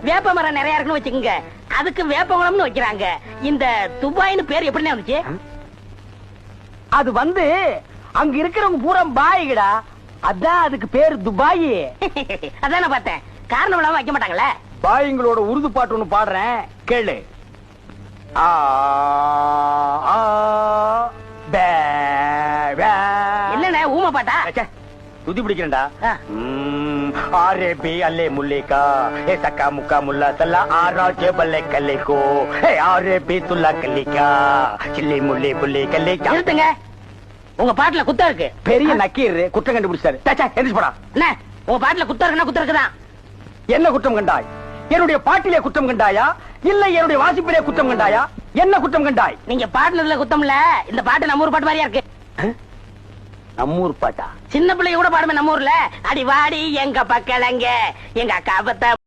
வேப்ப மரம் நிறைய இருக்குன்னு வச்சுக்கோங்க, அதுக்கு வேப்பகுளம்னு வைக்கிறாங்க. இந்த துபாய்னு பேர் எப்படி வந்துச்சு? அது வந்து அங்க இருக்கிறவங்க பூரா பாய்கடா, அதான் அதுக்கு பேரு துபாய். அதான் நான் பார்த்தேன். காரணம் இல்லாம வைக்க மாட்டாங்களே. பாய்ங்களோட உருது பாட்டு ஒண்ணு பாடுறேன் கேளு. ஆ ஆ பே பே. என்னண்ணே ஊமை பாட்டா? துதி பிடிக்கிறேன்டா. ஆரே பி அல்லே முல்லேகா ஏ சக்கா முக்கா முல்லா சல்லா ஆராஜே பல்லே கல்லேகோ ஏ ஆரே பி துல்லா கல்லிகா சில்லி முல்லே புல்லே கல்லேகா. நிறுத்துங்க, உங்க பாட்டுல குத்தம் இருக்கு. பெரிய நக்கீர் குற்றம் கண்டுபிடிச்சாரு. எந்திரிச்சு போடா. என்ன உங்க பாட்டுல குத்தம் இருக்குன்னா குத்தம் இருக்குதான். என்ன குற்றம் கண்டாய்? என்னுடைய பாட்டிலே குற்றம் கண்டாயா, இல்ல என்னுடைய வாசிப்பிலே குற்றம் கண்டாயா? என்ன குற்றம் கண்டாய்? நீங்க பாட்டுனதுல குத்தம் இல்ல. இந்த பாட்டு நம்ம ஊர் பாட்டு மாதிரியா இருக்கு. நம்மூர் பாட்டா? சின்ன பிள்ளைங்க கூட பாடுமே நம்ம ஊர்ல. அடி வாடி எங்க பக்கலங்க எங்க அக்கா பத்த